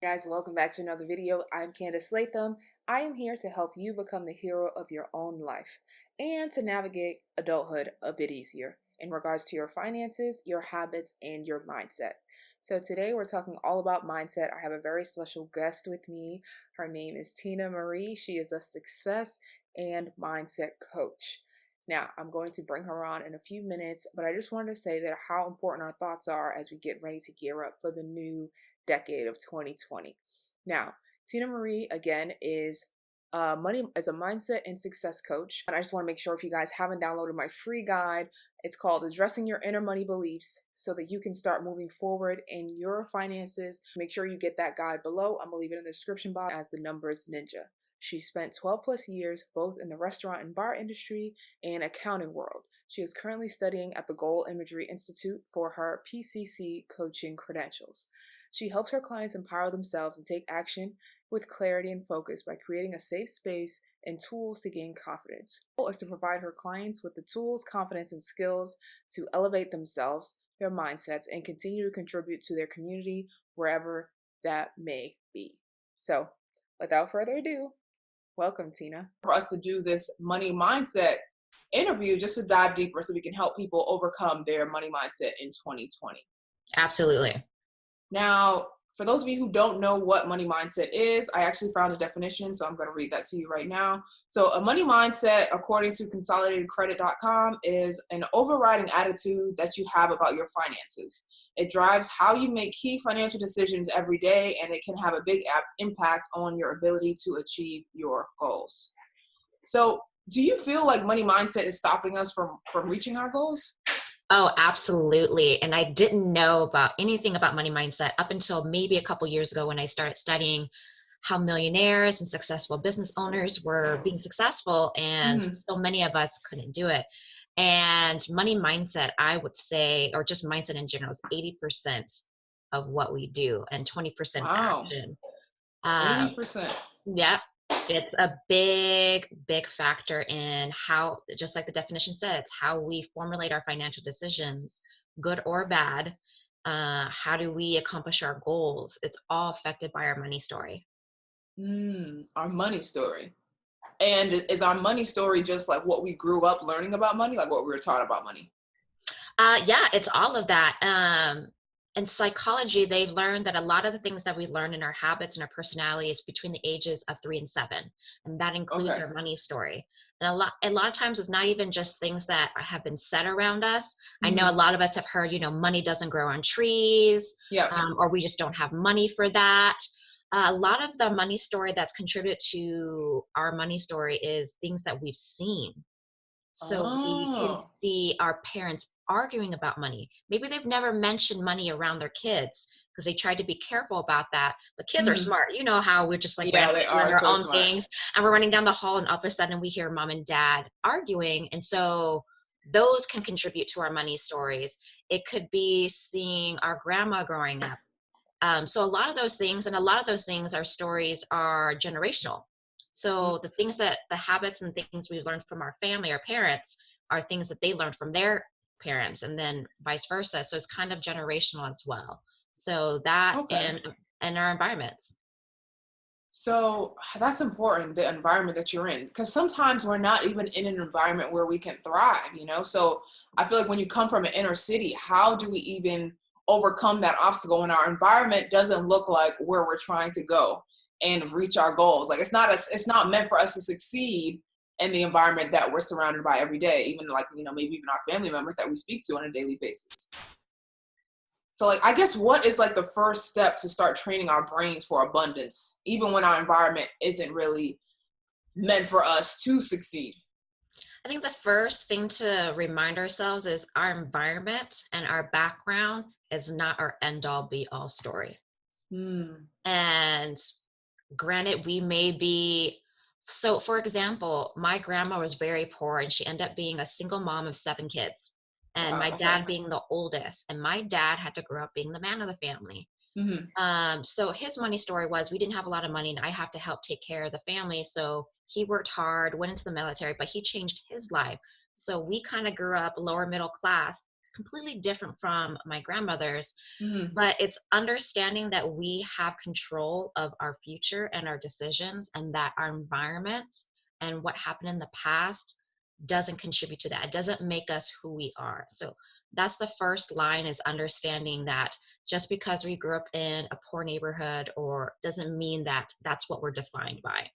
Guys, welcome back to another video. I'm Candice Latham. I am here to help you become the hero of your own life and to navigate adulthood a bit easier in regards to your finances, your habits, and your mindset. So today we're talking all about mindset. I have a very special guest with me. Her name is Tina Marie. She is a success and mindset coach. Now, I'm going to bring her on in a few minutes, but I just wanted to say that how important our thoughts are as we get ready to gear up for the new decade of 2020. Now, Tina Marie again is money as a mindset and success coach. And I just want to make sure if you guys haven't downloaded my free guide, it's called Addressing Your Inner Money Beliefs so that you can start moving forward in your finances. Make sure you get that guide below. I'm gonna leave it in the description box as the numbers ninja. She spent 12 plus years both in the restaurant and bar industry and accounting world. She is currently studying at the Goal Imagery Institute for her PCC coaching credentials. She helps her clients empower themselves and take action with clarity and focus by creating a safe space and tools to gain confidence. Her goal is to provide her clients with the tools, confidence, and skills to elevate themselves, their mindsets, and continue to contribute to their community wherever that may be. So, without further ado, welcome, Tina. For us to do this money mindset interview just to dive deeper so we can help people overcome their money mindset in 2020. Absolutely. Now, for those of you who don't know what money mindset is, I actually found a definition, so I'm going to read that to you right now. So a money mindset, according to consolidatedcredit.com, is an overriding attitude that you have about your finances. It drives how you make key financial decisions every day, and it can have a big impact on your ability to achieve your goals. So do you feel like money mindset is stopping us from reaching our goals? Oh, absolutely. And I didn't know about anything about money mindset up until maybe a couple years ago when I started studying how millionaires and successful business owners were being successful, and Mm-hmm. so many of us couldn't do it. And money mindset, I would say, or just mindset in general, is 80% of what we do, and 20% is Wow, action. Um, 80%. Yeah, it's a big, big factor in how, just like the definition says, how we formulate our financial decisions, good or bad. How do we accomplish our goals? It's all affected by our money story. Our money story. And is our money story just like what we grew up learning about money, like what we were taught about money? Yeah, it's all of that. In psychology, they've learned that a lot of the things that we learn in our habits and our personalities between the ages of 3 and 7, and that includes Okay. our money story. And a lot of times, it's not even just things that have been said around us. I know a Mm-hmm. lot of us have heard, money doesn't grow on trees, Yep. or we just don't have money for that. A lot of the money story that's contributed to our money story is things that we've seen. So we can Oh. see our parents arguing about money. Maybe they've never mentioned money around their kids because they tried to be careful about that. But kids are Mm-hmm. smart. You know how we're just like Yeah, they randomly doing are our so own smart. things, and we're running down the hall, and all of a sudden we hear mom and dad arguing. And so those can contribute to our money stories. It could be seeing our grandma growing up. So a lot of those things, and a lot of those things, our stories are generational. So the habits and things we've learned from our family, our parents, are things that they learned from their parents, and then vice versa. So it's kind of generational as well. So that Okay. and our environments. So that's important, the environment that you're in, because sometimes we're not even in an environment where we can thrive. So I feel like when you come from an inner city, how do we even overcome that obstacle when our environment doesn't look like where we're trying to go and reach our goals? Like it's not meant for us to succeed in the environment that we're surrounded by every day, even like, maybe even our family members that we speak to on a daily basis. So like, I guess what is like the first step to start training our brains for abundance, even when our environment isn't really meant for us to succeed? I think the first thing to remind ourselves is our environment and our background is not our end all be all story. Hmm. And granted, we may be, so for example, my grandma was very poor, and she ended up being a single mom of 7 kids, and my Wow. Okay. dad being the oldest, and my dad had to grow up being the man of the family. Hmm. So his money story was, we didn't have a lot of money and I have to help take care of the family. So he worked hard, went into the military, but he changed his life. So we kind of grew up lower middle class completely different from my grandmother's, Mm-hmm. but it's understanding that we have control of our future and our decisions, and that our environment and what happened in the past doesn't contribute to that. It doesn't make us who we are. So that's the first line, is understanding that just because we grew up in a poor neighborhood or doesn't mean that that's what we're defined by.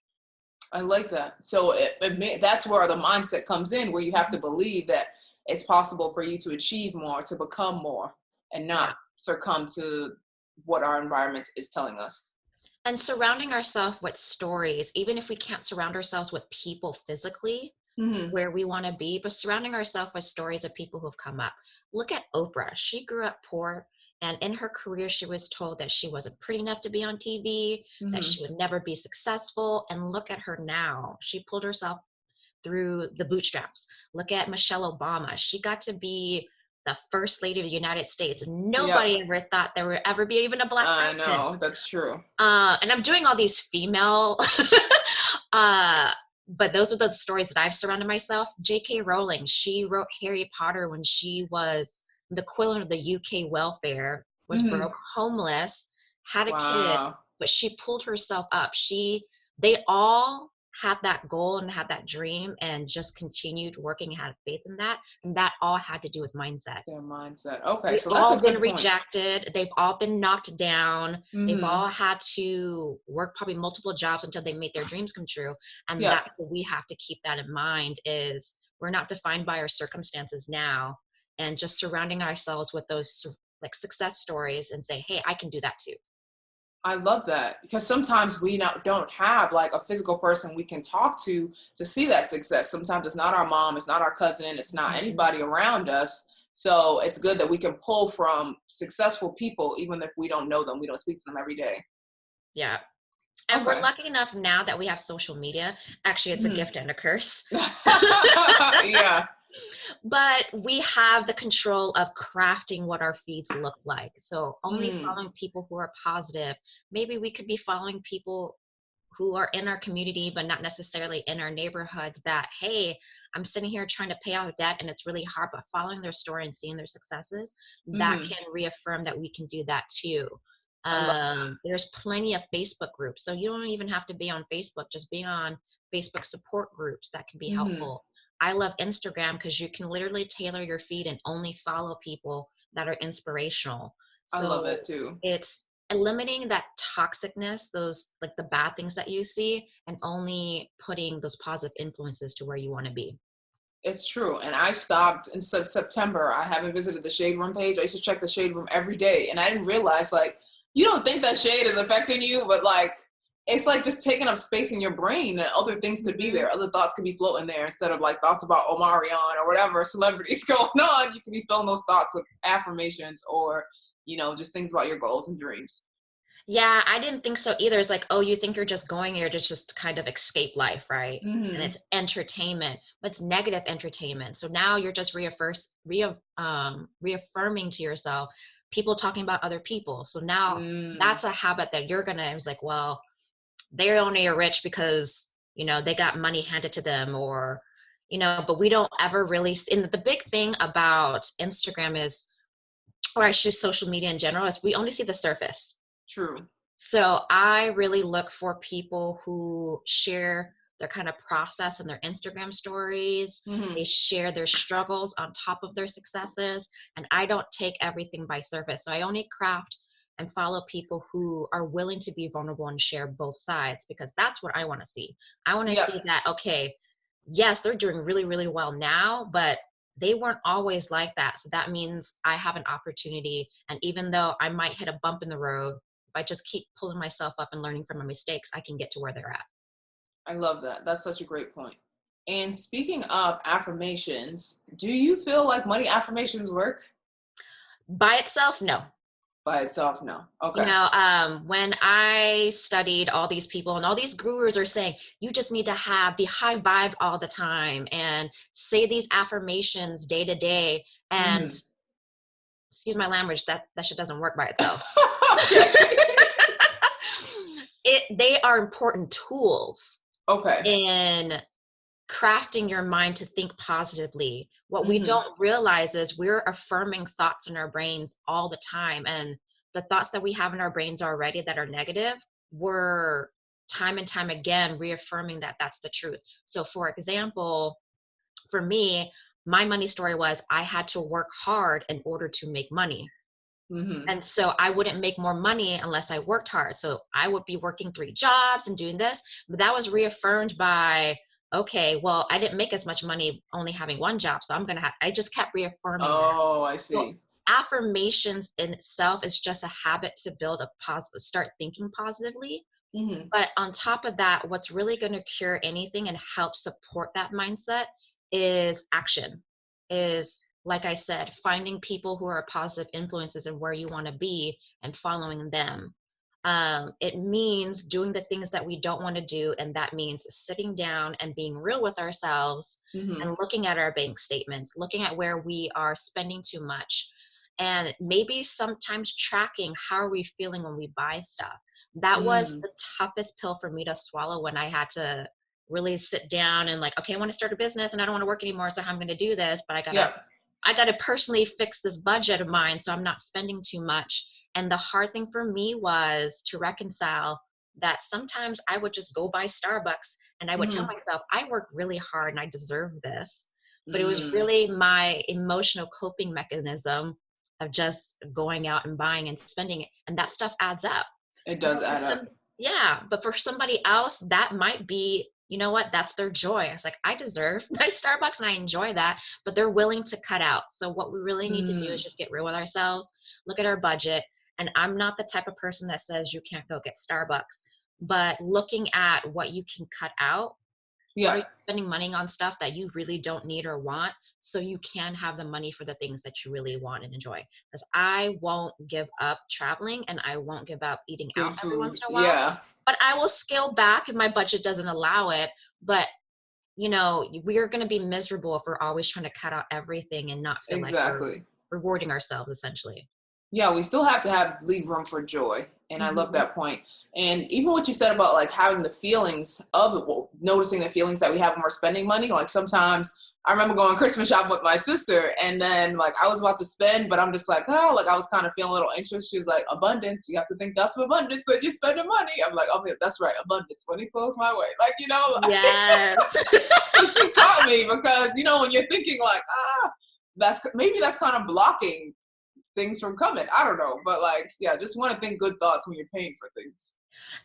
I like that. So that's where the mindset comes in, where you have to believe that it's possible for you to achieve more, to become more, and Yeah. not succumb to what our environment is telling us. And surrounding ourselves with stories, even if we can't surround ourselves with people physically Mm-hmm. where we want to be, but surrounding ourselves with stories of people who've come up. Look at Oprah. She grew up poor, and in her career, she was told that she wasn't pretty enough to be on TV, that Mm-hmm. she would never be successful. And look at her now. She pulled herself through the bootstraps. Look at Michelle Obama. She got to be the first lady of the United States. Yep. Nobody ever thought there would ever be even a black I president. know, that's true. And I'm doing all these female, uh, but those are the stories that I've surrounded myself. J.K. Rowling, she wrote Harry Potter when she was the equivalent of the UK welfare, was Mm-hmm. broke, homeless, had a kid, Wow. but she pulled herself up. They all had that goal and had that dream and just continued working and had faith in that. And that all had to do with mindset. Their mindset. Okay, We've so that's a all been good point. rejected. They've all been knocked down. They've Mm-hmm. all had to work probably multiple jobs until they made their dreams come true. And Yep. that's what we have to keep that in mind, is we're not defined by our circumstances now, and just surrounding ourselves with those like success stories and say, hey, I can do that too. I love that, because sometimes we don't have like a physical person we can talk to see that success. Sometimes it's not our mom, it's not our cousin, it's not Mhm. anybody around us. So it's good that we can pull from successful people, even if we don't know them, we don't speak to them every day. Yeah. And we're Okay. lucky enough now that we have social media. Actually, it's a Mhm. gift and a curse. Yeah. But we have the control of crafting what our feeds look like. So only Mm. following people who are positive. Maybe we could be following people who are in our community, but not necessarily in our neighborhoods, that, hey, I'm sitting here trying to pay off debt and it's really hard, but following their story and seeing their successes, that Hmm. can reaffirm that we can do that too. I love. There's plenty of Facebook groups. So you don't even have to be on Facebook, just be on Facebook support groups. That can be Hmm. helpful. I love Instagram because you can literally tailor your feed and only follow people that are inspirational. I love So it too. it's eliminating that toxicness, those like the bad things that you see, and only putting those positive influences to where you want to be. It's true. And I stopped in September. I haven't visited the Shade Room page. I used to check the Shade Room every day. And I didn't realize, like, you don't think that shade is affecting you, but like, it's like just taking up space in your brain, and other things could be Mhm. there. Other thoughts could be floating there instead of like thoughts about Omarion or whatever celebrities going on. You could be filling those thoughts with affirmations, or, just things about your goals and dreams. Yeah, I didn't think so either. It's like, oh, you think you're just going here to just kind of escape life, right? And Hmm. it's entertainment, but it's negative entertainment. So now you're just reaffirming to yourself people talking about other people. So now Mm. that's a habit that you're gonna. It's like, well, they only are rich because they got money handed to them, or but we don't ever really. And the big thing about Instagram is, or actually social media in general, is we only see the surface. True. So I really look for people who share their kind of process in their Instagram stories. They Hmm. share their struggles on top of their successes. And I don't take everything by surface. So I only craft and follow people who are willing to be vulnerable and share both sides, because that's what I want to see. I want to Yep. see that, okay, yes, they're doing really, really well now, but they weren't always like that. So that means I have an opportunity. And even though I might hit a bump in the road, if I just keep pulling myself up and learning from my mistakes, I can get to where they're at. I love that. That's such a great point. And speaking of affirmations, do you feel like money affirmations work? By itself, no. By itself, no. Okay. When I studied all these people and all these gurus are saying, you just need to be high vibe all the time and say these affirmations day to day. And Hmm. excuse my language, that shit doesn't work by itself. Okay. They are important tools Okay. in crafting your mind to think positively. What we Mm-hmm. don't realize is we're affirming thoughts in our brains all the time. And the thoughts that we have in our brains already that are negative, we're time and time again reaffirming that that's the truth. So, for example, for me, my money story was I had to work hard in order to make money. Mm-hmm. And so I wouldn't make more money unless I worked hard. So I would be working 3 jobs and doing this, but that was reaffirmed by, okay, well, I didn't make as much money only having 1 job. So I just kept reaffirming that. Oh, I So see. affirmations in itself is just a habit to build a positive, start thinking positively. Mm-hmm. But on top of that, what's really going to cure anything and help support that mindset is action. Is, like I said, finding people who are positive influences and where you want to be and following them. It means doing the things that we don't want to do. And that means sitting down and being real with ourselves Mm-hmm. and looking at our bank statements, looking at where we are spending too much. And maybe sometimes tracking how are we feeling when we buy stuff. That was Mm. the toughest pill for me to swallow when I had to really sit down and like, okay, I want to start a business and I don't want to work anymore. So how I'm going to do this, but Yep. I got to personally fix this budget of mine so I'm not spending too much. And the hard thing for me was to reconcile that sometimes I would just go buy Starbucks and I would tell Mm-hmm. myself, I work really hard and I deserve this. But it was Mm. really my emotional coping mechanism of just going out and buying and spending it. And that stuff adds up. It But does for add up. some, yeah, but for somebody else, that might be, you know what, that's their joy. It's like, I deserve my Starbucks and I enjoy that, but they're willing to cut out. So what we really need to do is Mm. just get real with ourselves, look at our budget. And I'm not the type of person that says you can't go get Starbucks, but looking at what you can cut out. What are you Yeah. spending money on stuff that you really don't need or want so you can have the money for the things that you really want and enjoy? Because I won't give up traveling and I won't give up eating Good out every once food. in a while, Yeah. but I will scale back if my budget doesn't allow it. But we're going to be miserable if we're always trying to cut out everything and not feel like we're Exactly. rewarding ourselves essentially. Yeah, we still have to have leave room for joy. And I love Hmm. that point. And even what you said about like having the feelings of it, well, noticing the feelings that we have when we're spending money. Like sometimes I remember going Christmas shop with my sister and then like I was about to spend, but I'm just like, oh, like I was kind of feeling a little anxious. She was like, abundance, you have to think that's abundance when you're spending money. I'm like, oh, that's right, abundance, money flows my way. Like, Yes. so she taught me because, when you're thinking like, that's kind of blocking things from coming. I don't know, but like, yeah, just want to think good thoughts when you're paying for things.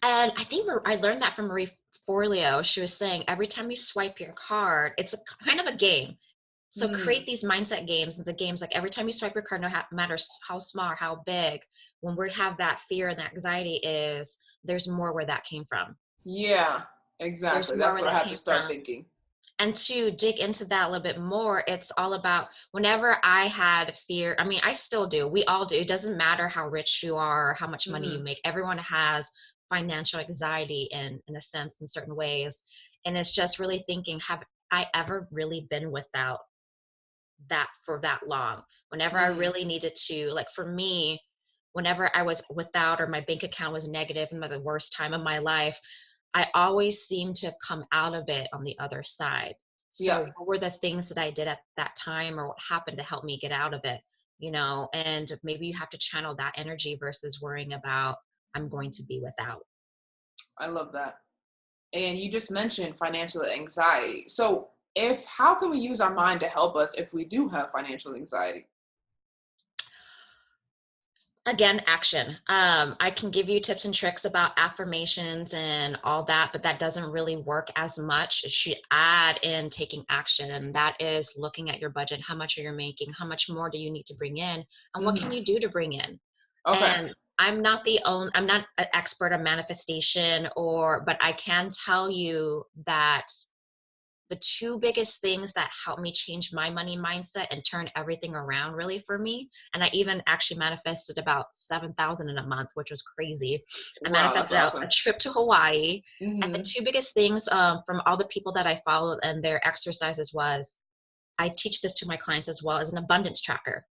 And I think I learned that from Marie Forleo. She was saying every time you swipe your card, it's a kind of a game. So create Mm, these mindset games, and the games like every time you swipe your card, no matter how small or how big, when we have that fear and that anxiety, is there's more where that came from. yeah, There's exactly. more That's where what I that have to came start from. thinking. And to dig into that a little bit more, it's all about whenever I had fear. I mean, I still do. We all do. It doesn't matter how rich you are or how much money you Hmm. make. Everyone has financial anxiety in a sense, in certain ways. And it's just really thinking, have I ever really been without that for that long? Whenever I Mm, really needed to, like for me, whenever I was without or my bank account was negative in the worst time of my life, I always seem to have come out of it on the other side. yeah, So what were the things that I did at that time or what happened to help me get out of it? And maybe you have to channel that energy versus worrying about I'm going to be without. I love that. And you just mentioned financial anxiety. So, if how can we use our mind to help us if we do have financial anxiety? Again, action. I can give you tips and tricks about affirmations and all that, but that doesn't really work as much. It should add in taking action, and that is looking at your budget. How much are you making? How much more do you need to bring in? And what can Hmm. you do to bring in? Okay. And I'm not an expert on manifestation but I can tell you that the two biggest things that helped me change my money mindset and turn everything around really for me, and I even actually manifested about 7,000 in a month, which was crazy. I Wow, that's manifested a awesome. trip to Hawaii. And the Hmm. two biggest things from all the people that I followed and their exercises was, I teach this to my clients as well, as an abundance tracker.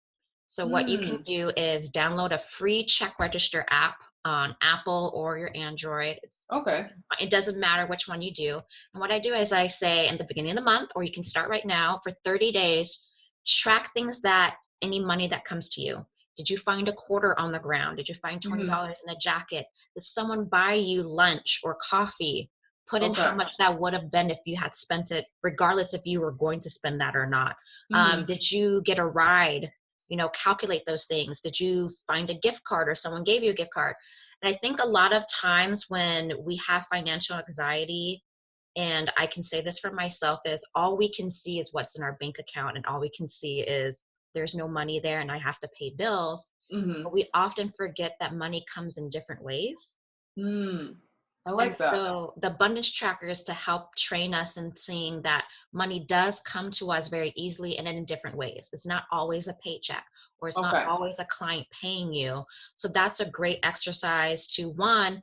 So what you can Mm, do is download a free check register app on Apple or your Android. Okay. It doesn't matter which one you do. And what I do is I say in the beginning of the month, or you can start right now for 30 days, track things that any money that comes to you. Did you find a quarter on the ground? Did you find Hmm. $20 in a jacket? Did someone buy you lunch or coffee? Put in how Okay. much that would have been if you had spent it, regardless if you were going to spend that or not. Hmm. Did you get a ride? Calculate those things. Did you find a gift card or someone gave you a gift card? And I think a lot of times when we have financial anxiety, and I can say this for myself, is all we can see is what's in our bank account, and all we can see is there's no money there and I have to pay bills. Hmm. But we often forget that money comes in different ways. Mm. I And like that. so the abundance tracker is to help train us in seeing that money does come to us very easily and in different ways. It's not always a paycheck, or it's not Okay. always a client paying you. So that's a great exercise to, one,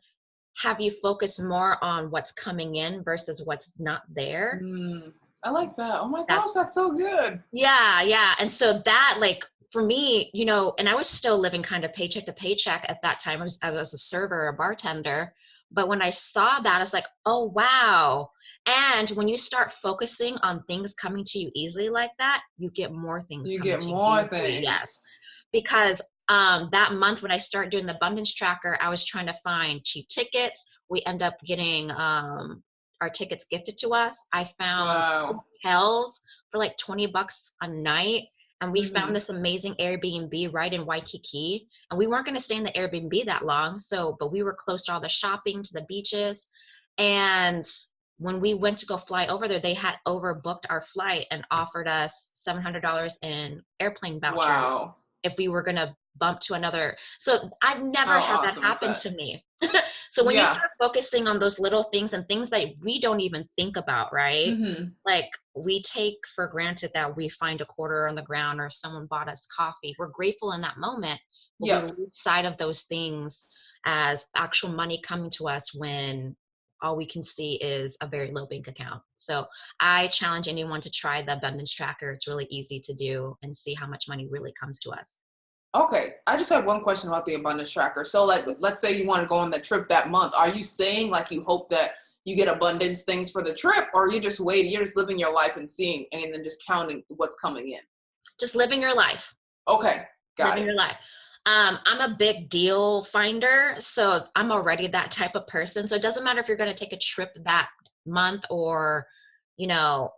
have you focus more on what's coming in versus what's not there. Mm. I like that. Oh my That's gosh, that's so good. Yeah, yeah. And so that, like, for me, and I was still living kind of paycheck to paycheck at that time. I was a server, a bartender. But when I saw that, I was like, oh, wow. And when you start focusing on things coming to you easily like that, you get more things You coming get to you more easily. Yes. things. Because that month when I started doing the abundance tracker, I was trying to find cheap tickets. We end up getting our tickets gifted to us. I found Wow. hotels for like $20 a night. And we found Hmm. this amazing Airbnb right in Waikiki. And we weren't going to stay in the Airbnb that long. But we were close to all the shopping, to the beaches. And when we went to go fly over there, they had overbooked our flight and offered us $700 in airplane vouchers Wow. if we were going to bump to another. So I've never How had that awesome is happen that? to me. So when you Yeah. start focusing on those little things and things that we don't even think about, right? Hmm. Like, we take for granted that we find a quarter on the ground or someone bought us coffee. We're grateful in that moment, but we Yep. lose sight of those things as actual money coming to us when all we can see is a very low bank account. So I challenge anyone to try the abundance tracker. It's really easy to do and see how much money really comes to us. Okay. I just have one question about the abundance tracker. So, like, let's say you want to go on the trip that month. Are you saying like you hope that you get abundance things for the trip, or are you just waiting? You're just living your life and seeing, and then just counting what's coming in. Just living your life. Okay. Got Living it. your life. I'm a big deal finder, so I'm already that type of person. So it doesn't matter if you're going to take a trip that month or,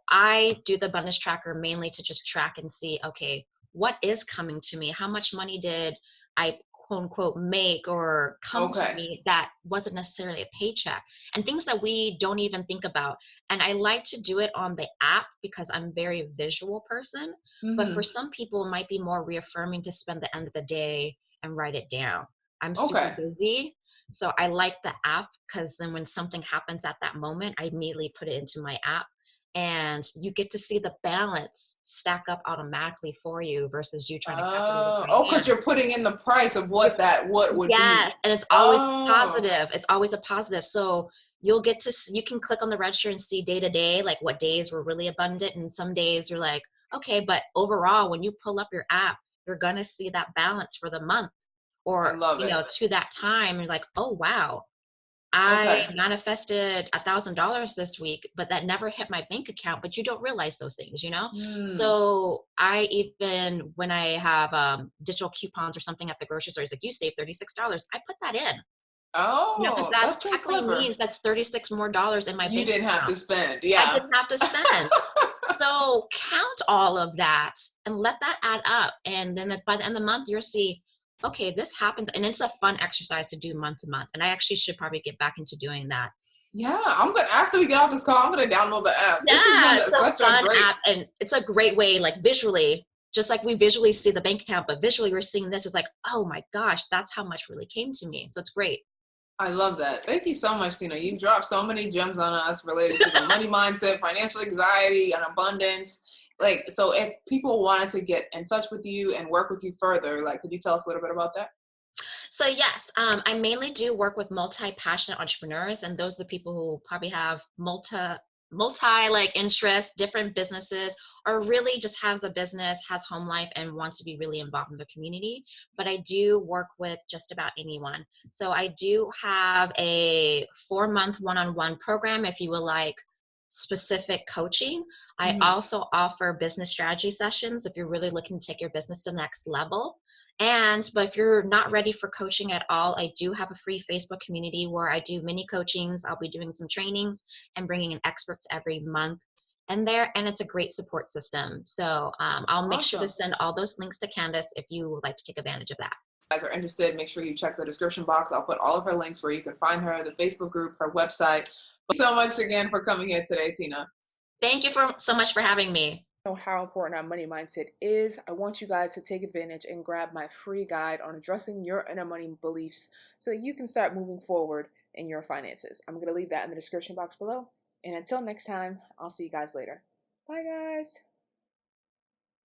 I do the abundance tracker mainly to just track and see, okay, what is coming to me? How much money did I quote unquote make or come to Okay. me that wasn't necessarily a paycheck, and things that we don't even think about. And I like to do it on the app because I'm a very visual person. But for Hmm. some people, it might be more reaffirming to spend the end of the day and write it down. I'm super Okay. busy, so I like the app because then when something happens at that moment, I immediately put it into my app. And you get to see the balance stack up automatically for you versus you trying to calculate it by Because hand. you're putting in the price of You're, what would yes, be. and it's always Oh, positive. It's always a positive. So you'll get to, you can click on the register and see day to day, like what days were really abundant. And some days you're like, okay, but overall, when you pull up your app, you're going to see that balance for the month I or, love it. to that time. You're like, oh, wow, I Okay. manifested $1,000 this week, but that never hit my bank account. But you don't realize those things. Hmm. So I, even when I have digital coupons or something at the grocery store, it's like, you save $36. I put that in, because Oh, that's that's so technically clever. means that's 36 more dollars in my You bank didn't have account. to spend. I Yeah. didn't have to spend. So count all of that and let that add up. And then by the end of the month, you'll see, okay, this happens. And it's a fun exercise to do month to month. And I actually should probably get back into doing that. Yeah. I'm gonna after we get off this call, I'm gonna download the app. This has Yeah, been it's a such a fun great. app. And it's a great way, like visually, just like we visually see the bank account, but visually we're seeing this. It's like, oh my gosh, that's how much really came to me. So it's great. I love that. Thank you so much, Tina. You've dropped so many gems on us related to the money mindset, financial anxiety, and abundance. Like, so if people wanted to get in touch with you and work with you further, like, could you tell us a little bit about that? So yes, I mainly do work with multi-passionate entrepreneurs, and those are the people who probably have multi like interests, different businesses, or really just has a business, has home life, and wants to be really involved in the community. But I do work with just about anyone. So I do have a 4-month one-on-one program if you would like specific coaching. I Mhm. also offer business strategy sessions if you're really looking to take your business to the next level. But if you're not ready for coaching at all, I do have a free Facebook community where I do mini coachings. I'll be doing some trainings and bringing in experts every month and it's a great support system. So I'll make sure to Awesome. send all those links to Candice if you would like to take advantage of that. Guys are interested, make sure you check the description box. I'll put all of her links where you can find her, the Facebook group, her website. Thank you so much again for coming here today, Tina. Thank you for so much for having me. Know how important our money mindset is. I want you guys to take advantage and grab my free guide on addressing your inner money beliefs so that you can start moving forward in your finances. I'm going to leave that in the description box below. And until next time, I'll see you guys later. Bye, guys.